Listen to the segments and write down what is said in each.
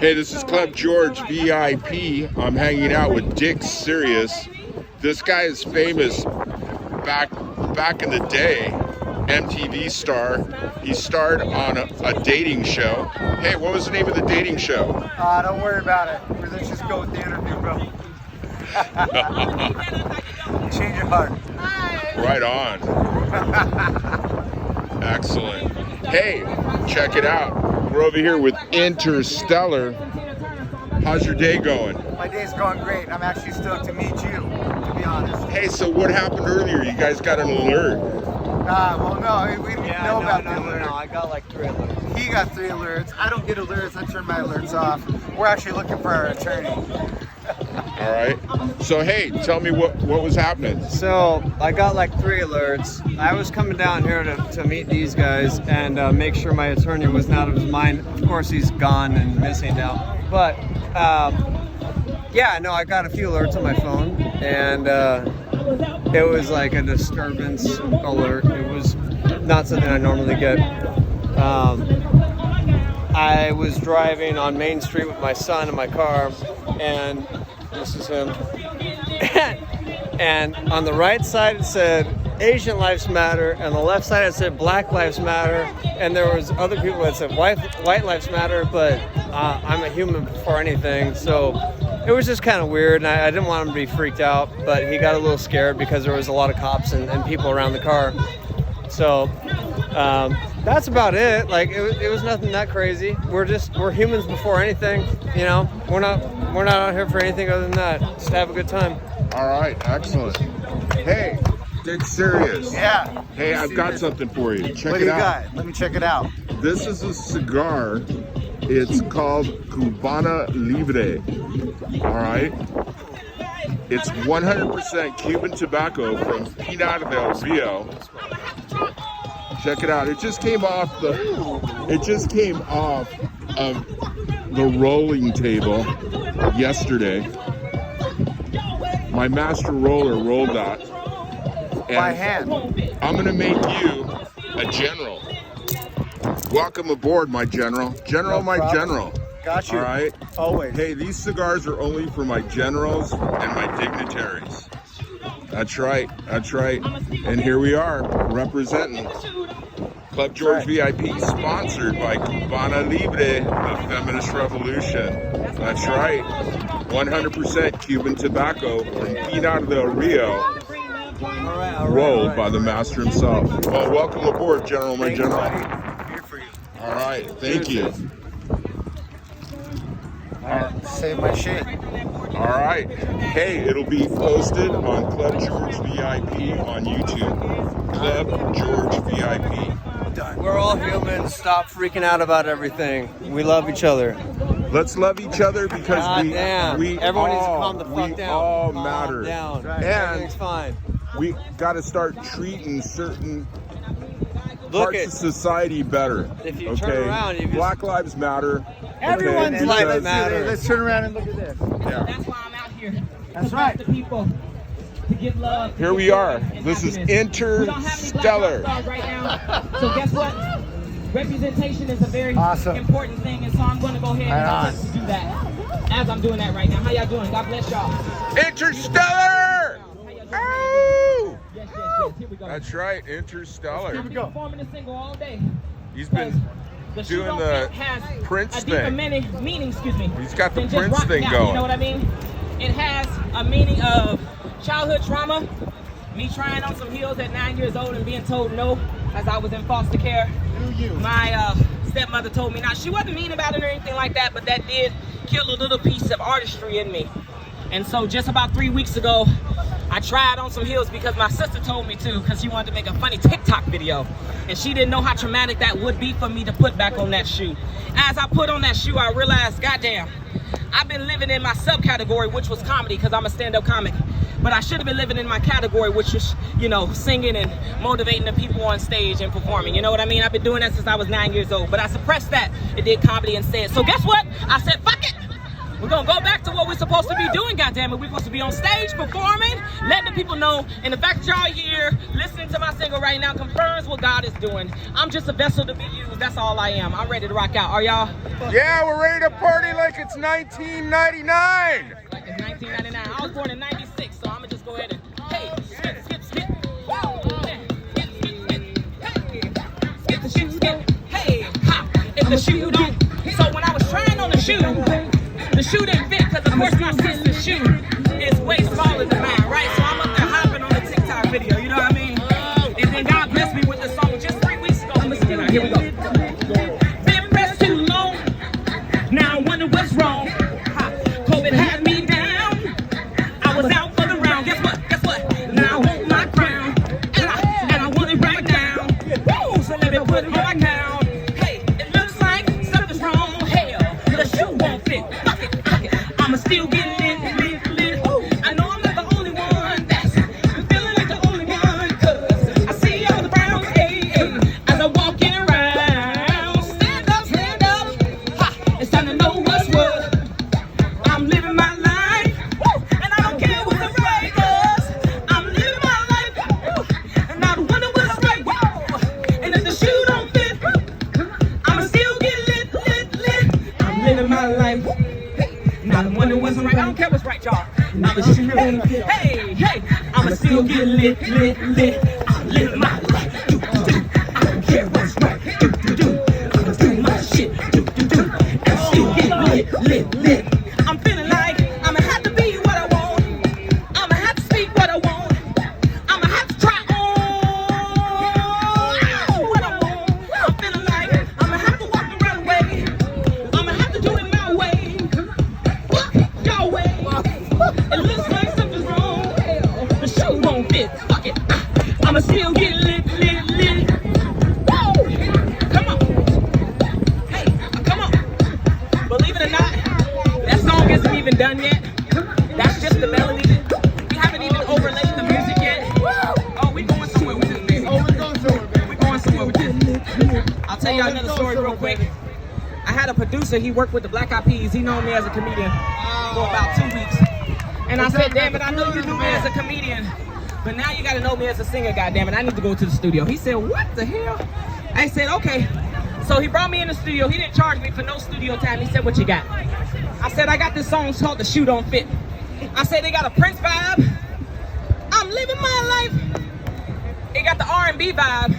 Hey, this is Club George VIP. I'm hanging out with Dick Sirius. This guy is famous back in the day, MTV star. He starred on a dating show. Hey, what was the name of the dating show? Don't worry about it. Let's just go with the interview, bro. Change your heart. Right on. Excellent. Hey, check it out. We're over here with Interstellar. How's your day going? My day's going great. I'm actually stoked to meet you, to be honest. Hey, so what happened earlier? You guys got an alert. Well, no, we didn't know about the alert. No, I got like 3 alerts. He got 3 alerts. I don't get alerts. I turn my alerts off. We're actually looking for our attorney. All right. So, hey, tell me what was happening. So I got like 3 alerts. I was coming down here to meet these guys and make sure my attorney wasn't out of his mind. Of course, he's gone and missing now. But yeah, no, I got a few alerts on my phone, and it was like a disturbance alert. It was not something I normally get. I was driving on Main Street with my son in my car, and this is him. And on the right side it said Asian Lives Matter, and the left side it said Black Lives Matter, and there was other people that said White Lives Matter, but I'm a human before anything, so it was just kind of weird, and I didn't want him to be freaked out, but he got a little scared because there was a lot of cops and people around the car. So that's about it. Like it was nothing that crazy. We're humans before anything, you know. We're not out here for anything other than that. Just have a good time. All right, excellent. Hey, Dick Sirius. Yeah. Hey, I've got something for you. Check What do it you out. got? Let me check it out. This is a cigar. It's called Cubana Libre. All right. It's 100% Cuban tobacco from Pinar del Rio. Check it out. It just came off of the rolling table yesterday. My master roller rolled that. And By hand. I'm gonna make you a general. Welcome aboard, my general. No my problem. general. Got you. All right. Always. Hey, these cigars are only for my generals and my dignitaries. That's right. That's right. And here we are, representing Club George VIP, sponsored by Cubana Libre, the Feminist Revolution. That's right. 100% Cuban tobacco from Pinar del Rio, rolled by the master himself. Well, welcome aboard, General, my general. Here for you. All right, thank you. Save my shit. All right. Hey, it'll be posted on Club George VIP on YouTube. Club George VIP. We're all humans. Stop freaking out about everything. We love each other. Let's love each other because everyone needs to calm the fuck down. all Calm matter. down. And everything's fine. we got to start treating certain Look parts of society better. If you turn around, you just, Black Lives Matter. Everyone's okay, lives because- matter. Let's turn around and look at this. Yeah. That's why I'm out here. That's to right. The people to give love. Here we are. This is Interstellar. Interstellar. Right now. So guess what? Representation is a very important thing, and so I'm going to go ahead and do that as I'm doing that right now. How y'all doing? God bless y'all. Interstellar. Oh! Yes. Here we go. That's right, Interstellar. I've been performing this single all day. He's been doing the has Prince a deeper thing. meaning, excuse me. He's got the than just Prince rock thing out, going. You know what I mean? It has a meaning of childhood trauma, me trying on some heels at 9 years old and being told no as I was in foster care. My stepmother told me, now she wasn't mean about it or anything like that, but that did kill a little piece of artistry in me. And so just about 3 weeks ago, I tried on some heels because my sister told me to, because she wanted to make a funny TikTok video. And she didn't know how traumatic that would be for me to put back on that shoe. As I put on that shoe, I realized, goddamn, I've been living in my subcategory, which was comedy, because I'm a stand-up comic. But I should have been living in my category, which is, you know, singing and motivating the people on stage and performing. You know what I mean? I've been doing that since I was 9 years old. But I suppressed that and did comedy instead. So guess what? I said, fuck it. We're gonna go back to what we're supposed to be doing, goddammit. We're supposed to be on stage performing, letting the people know. And the fact that y'all here listening to my single right now confirms what God is doing. I'm just a vessel to be used. That's all I am. I'm ready to rock out. Are y'all? Yeah, we're ready to party like it's 1999. Like it's 1999. I was born in 96, so I'm gonna just go ahead and hey, skip, skip, skip. Woo! Skip, skip, skip. Hey, skip the shoe, skip. Hey, ha! If the shoe don't. So when I was trying on the shoe didn't fit because of course my sister's shoe is way smaller than mine, right? So I'm up there hopping on the TikTok video, you know what I mean? And then God blessed me with this song just 3 weeks ago. Here we go. Been pressed too long. Now I wonder what's wrong. Ha. COVID had me down. I was out for the round. Guess what? Guess what? Now I want my crown. And I want it right now. Woo! So let me put it on my crown. Hey, it looks like something's wrong. Hell, the shoe won't fit. Fuck it, fuck it. I'ma still get lit, lit, lit. I know I'm not the only one that's feeling like the only one. Cause I see all the browns, hey, as I'm walking around. Stand up, ha, it's time to know what's what. I'm living my life, woo, and I don't care what's right, cause I'm living my life, woo, and I don't wonder what's right, whoa. And if the shoe don't fit, I'ma still get lit, lit, lit. I'm living my life, woo. Now I'm wondering what's right. I don't care what's right, y'all. I'ma hey, hey, I'ma still get lit, lit, lit. I'm living my life. Do, do, do. I don't care what's right. Do, do, do. I'ma do my shit. Do, do, do. And still get lit, lit, lit. I'm feeling like I'ma have to be what I want. I'ma have to speak what I want. I'ma have to try on what I want. I'm feeling like I'ma have to walk the right way. I'ma have to do it my way. Your way. It looks like something's wrong. Hell, the shoe won't fit. Fuck it. I'ma still get lit, lit, lit. Whoa! Come on. Hey, come on. Believe it or not, that song isn't even done yet. That's just the melody. We haven't even overlaid the music yet. Oh, we going somewhere with this, baby. Oh, we going somewhere with this. I'll tell y'all another story real quick. I had a producer, he worked with the Black Eyed Peas. He known me as a comedian for about 2 weeks. And I said, damn it, I know you knew me as a comedian, but now you gotta know me as a singer, goddammit. I need to go to the studio. He said, what the hell? I said, okay. So he brought me in the studio. He didn't charge me for no studio time. He said, what you got? I said, I got this song called The Shoe Don't Fit. I said, they got a Prince vibe. I'm living my life. It got the R&B vibe.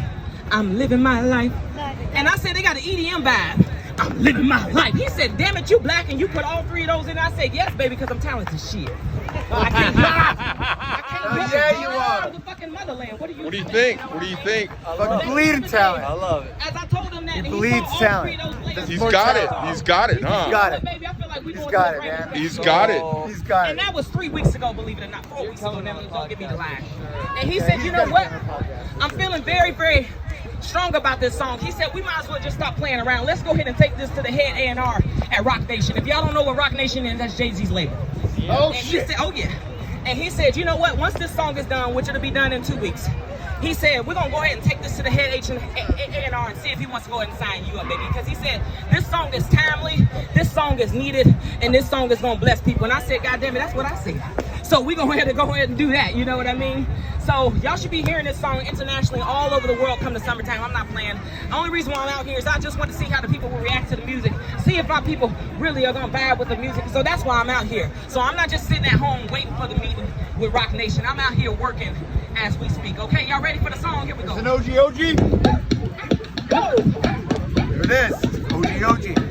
I'm living my life. And I said, they got an EDM vibe. I'm living my life. He said, damn it, you black and you put all 3 of those in. I said, yes, baby, because I'm talented shit. I can't Yeah, you are. The fucking motherland. What do you think? What do you think? Fucking bleeding talent. I love it. As I told him that, He he bleeds saw all talent. 3 of those layers. He's More got it. talent. He's got it, huh? He's got it. Baby, I feel like we He's going got to it, the man. right He's got it. He's got And it. that was 3 weeks ago, believe it or not. 4 weeks ago now. Don't give me the lie. And he said, you know what? I'm feeling very, very strong about this song. He said, we might as well just stop playing around. Let's go ahead and take this to the head A&R at Rock Nation. If y'all don't know what Rock Nation is, that's Jay-Z's label. Oh, And he said, oh yeah. And he said, you know what? Once this song is done, which it'll be done in 2 weeks, he said, we're going to go ahead and take this to the head A&R and see if he wants to go ahead and sign you up, baby. Because he said, this song is timely, this song is needed, and this song is going to bless people. And I said, God damn it, that's what I said. So we're going to go ahead and do that, you know what I mean? So y'all should be hearing this song internationally all over the world come the summertime. I'm not playing. The only reason why I'm out here is I just want to see how the people will react to the music, see if my people really are going to vibe with the music. So that's why I'm out here. So I'm not just sitting at home waiting for the meeting with Rock Nation. I'm out here working as we speak. Okay, y'all ready for the song? Here we go. It's an OG. Go! Here it is. OG.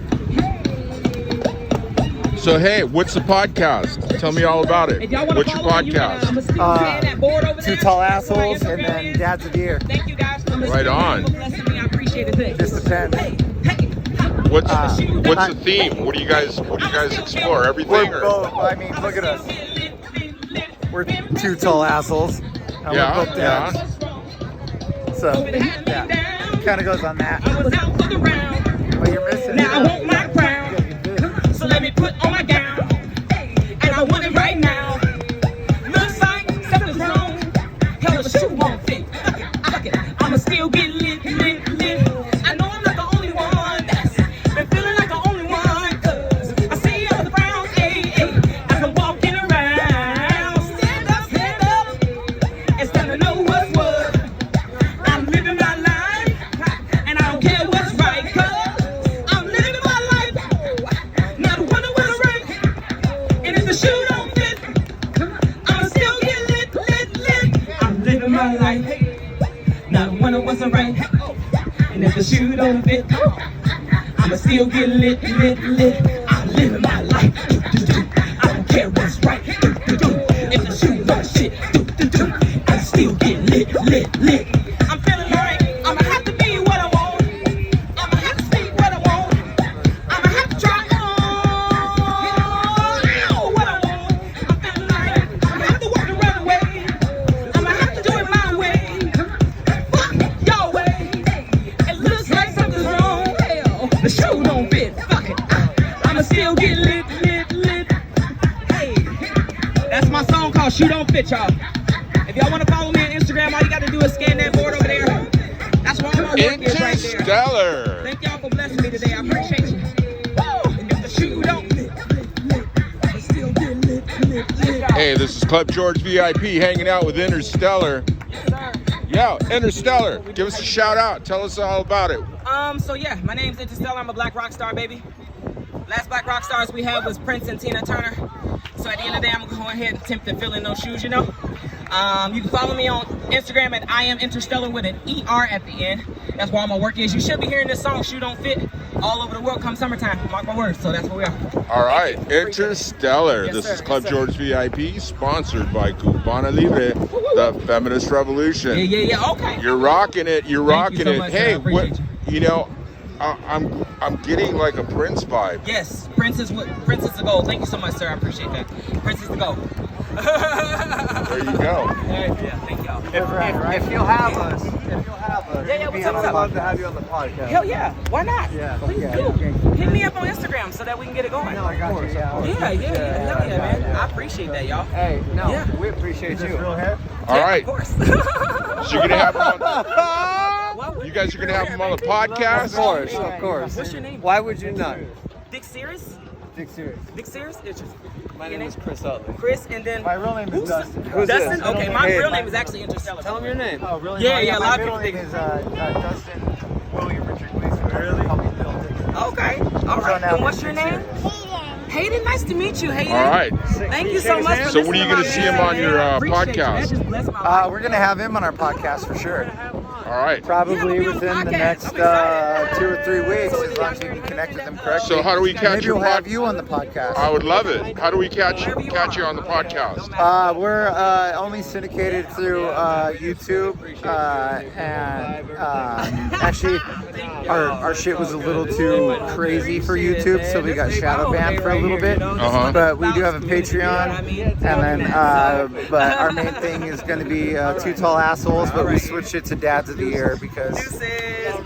So hey, what's the podcast? Tell me all about it. If y'all want to What's your follow me, podcast? that board over there. Two Tall That's where Assholes your and Instagram then is. Dad's a Deer. Thank you guys for listening. Right on. For blessing me. I appreciate it. Thanks. Just depends. Hey. What's the theme? What do you guys explore? Everything We're or? both. I mean, look at us. We're 2 tall assholes. And Yeah, we're both dads. So, yeah. Kind of goes on that. I was out for the round. But you're missing. Now I want my crown. So let me put on my gown. And I want it right now. Looks like something's wrong. Hell, the shoe won't fit. Fuck it. I'ma still get lit, lit, lit. I know I'm not the only one that's been feeling like the only one. Cause I see all the browns, don't fit, I'ma still get lit. I'm living my life. I don't care what's right. If the shoe don't shit, I still get lit. I'm feeling like I'ma have to be what I want. I'ma have to speak what I want. I'ma have to try what I want. I'm feeling like I'ma have to work the right way. I'ma have to do it my way. Fuck your way. It looks like something's wrong. Hell, the shoe don't fit. Fuck it. I'ma still get lit. Hey, that's my song called Shoe Don't Fit, y'all. If y'all want to follow me on Instagram, all you got to do is scan that board over there. That's where all my work is right there. Interstellar. Thank y'all for blessing me today. I appreciate you. Woo! And if the shoe don't fit, I still get lit. Hey, this is Club George VIP hanging out with Interstellar. Yes, sir. Yo, Interstellar, give us a shout out. Tell us all about it. So yeah, my name's Interstellar. I'm a black rock star, baby. Last black rock stars we had was Prince and Tina Turner. So at the end of the day, I'm gonna go ahead and attempt to fill in those shoes, you know. You can follow me on Instagram at I am Interstellar with an ER at the end. That's where all my work is. You should be hearing this song, Shoe Don't Fit, all over the world come summertime. Mark my words. So that's where we are. All right, Interstellar. Yes, This sir. is Club Yes, sir. George VIP, sponsored by Cubana Libre, the feminist revolution. Yeah. Okay. You're rocking it. You're Thank you rocking so it. much, Hey, man. I appreciate what? You know, I'm getting like a Prince vibe. Yes, Prince is the goal. Thank you so much, sir. I appreciate that. Prince is the goal. There you go. Yeah, thank y'all. If you'll have us, Yeah, what's up, I'd love to have you on the podcast. Hell yeah, why not? Yeah, Please yeah, do. okay. Hit me up on Instagram so that we can get it going. No, I got you. Yeah, hell yeah, man. I appreciate that, y'all. Hey, no, Yeah. we appreciate you. All Yeah, right. Of course. So you're gonna have him on. What? You guys are gonna have him on the podcast. Of course. What's your name? Why would you not? Dick Sears? Dick serious. Dick Sears? Interesting. My name is Chris Utley. Chris, and then My real name is Dustin. Who's Dustin? this? Okay, my Hey, real name is actually Interstellar. Tell him your name. Oh, really? Yeah, a My lot of middle people name think. is Dustin William Richard Gleason. Really? Call me Bill Dick. Okay, all right. And what's your name? Hayden, nice to meet you, Hayden. All right. Thank you so much. For So when are you listening gonna see him on your Appreciate you. podcast? That just blessed my life. We're gonna have him on our podcast for sure. All right. Probably Yeah, we'll be on the within the podcast. next I'm excited. 2 or 3 weeks, as long as you can connect with them correctly. So how do we catch Maybe your we'll have pod- you on the podcast. I would love it. How do we catch you on the podcast? We're only syndicated through YouTube, and actually, our shit was a little too crazy for YouTube, so we got shadow banned for a little bit. Uh-huh. But we do have a Patreon, and then but our main thing is going to be Two Tall Assholes, but we switched it to Dads of the Year because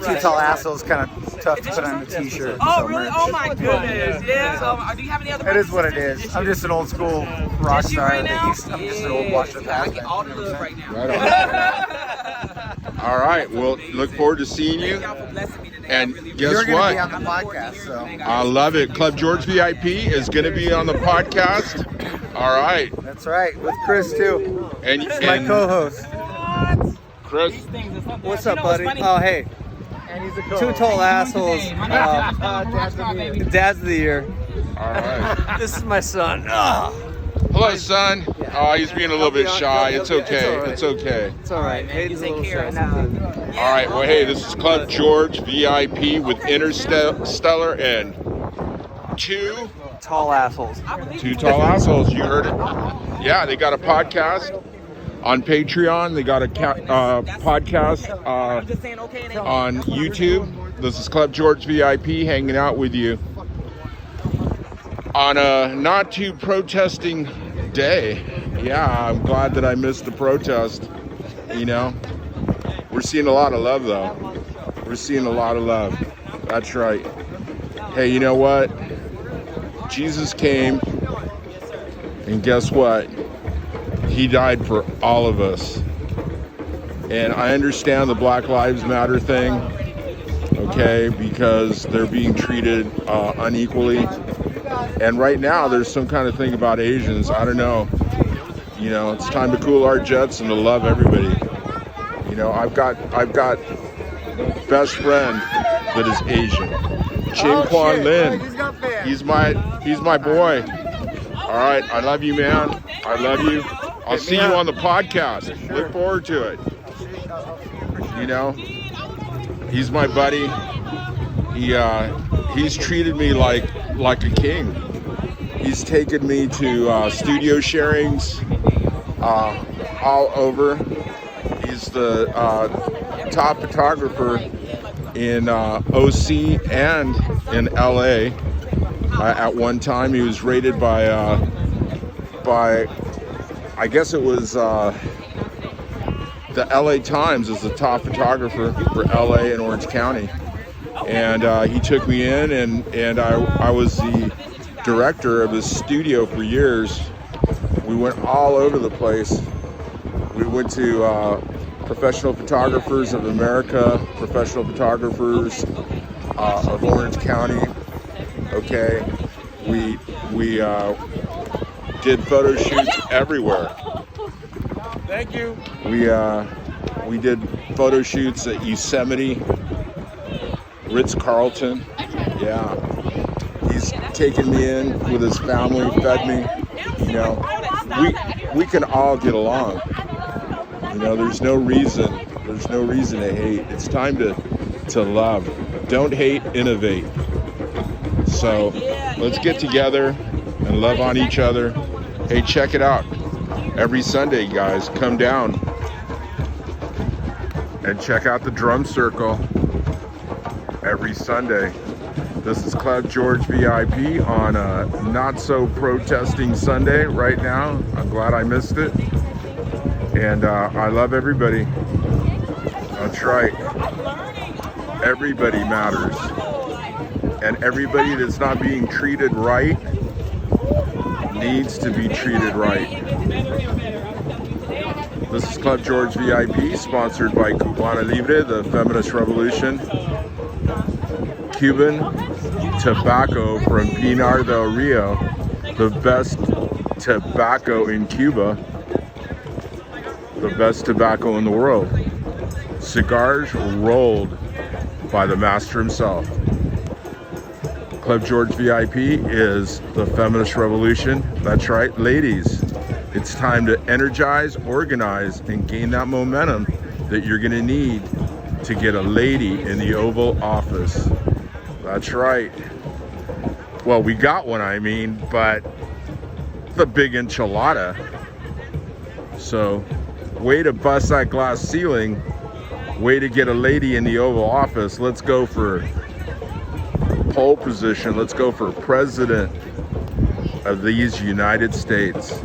Two Tall Assholes kind of tough to put on a T-shirt. Oh, so really? merch. Oh, my goodness. Yeah. Do you have any other It is what it brothers and is. sisters? I'm just an old school rock Just you star. right now? I'm just an old washed up I ass. get all the love right now. All right. Well, look forward to seeing you. Thank y'all for blessing me today. And I really guess You're going to what? be on the podcast, so I love it. Club George VIP is going to be on the podcast. All right. that's right. With Chris too, And my co-host. Chris, These things are something- What's you up, know what's buddy? funny? Oh, hey. And he's a Two co-host. tall assholes. My name is Interstellar Rockstar, baby. Dads of the year. all right. This is my son. Hello, son. Oh, he's being a little bit shy. It's okay. all right. It's okay. It's all right. You Hayden's a take little care shy. of All right. Well, hey, this is Club George VIP with Interstellar and two Tall assholes. tall assholes. You heard it. Yeah, they got a podcast on Patreon. They got a podcast I'm just saying, okay, it ain't on YouTube. This is Club George VIP hanging out with you on a not too protesting day. Yeah, I'm glad that I missed the protest. You know, we're seeing a lot of love though. We're seeing a lot of love. That's right. Hey, you know what? Jesus came, and guess what? He died for all of us. And I understand the Black Lives Matter thing, okay, because they're being treated unequally. And right now, there's some kind of thing about Asians. I don't know. You know, it's time to cool our jets and to love everybody. You know, I've got best friend that is Asian. Ching Kwan Lin. He's my boy. All right, I love you, man. I love you. I'll see you on the podcast. Look forward to it. You know, he's my buddy. He's treated me like a king. He's taken me to studio sharings all over. He's the top photographer in OC and in LA. At one time, he was rated by I guess it was the LA Times as the top photographer for LA and Orange County. And he took me in, and I was the director of his studio for years. We went all over the place. We went to Professional Photographers of America, Professional Photographers of Orange County. Okay, we did photo shoots everywhere. Thank you. We did photo shoots at Yosemite, Ritz-Carlton. Yeah, he's taken me in with his family, fed me. You know, we can all get along. You know, there's no reason to hate. It's time to love. Don't hate, innovate. So let's get together and love on each other. Hey, check it out. Every Sunday, guys, come down and check out the drum circle every Sunday. This is Club George VIP on a not so protesting Sunday right now. I'm glad I missed it. And I love everybody. That's right. Everybody matters. And everybody that's not being treated right needs to be treated right. This is Club George VIP, sponsored by Cubana Libre, the feminist revolution. Cuban tobacco from Pinar del Rio, the best tobacco in Cuba, the best tobacco in the world. Cigars rolled by the master himself. Club George VIP is the feminist revolution. That's right, ladies. It's time to energize, organize, and gain that momentum that you're gonna need to get a lady in the Oval Office. That's right. Well, we got one, I mean, but the big enchilada. So, way to bust that glass ceiling. Way to get a lady in the Oval Office. Let's go for pole position. Let's go for president of these United States.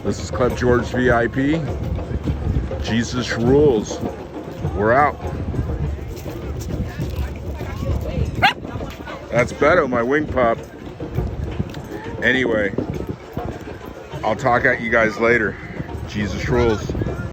This is Club George VIP. Jesus rules. We're out. That's Beto, my wing pup. Anyway, I'll talk at you guys later. Jesus rules.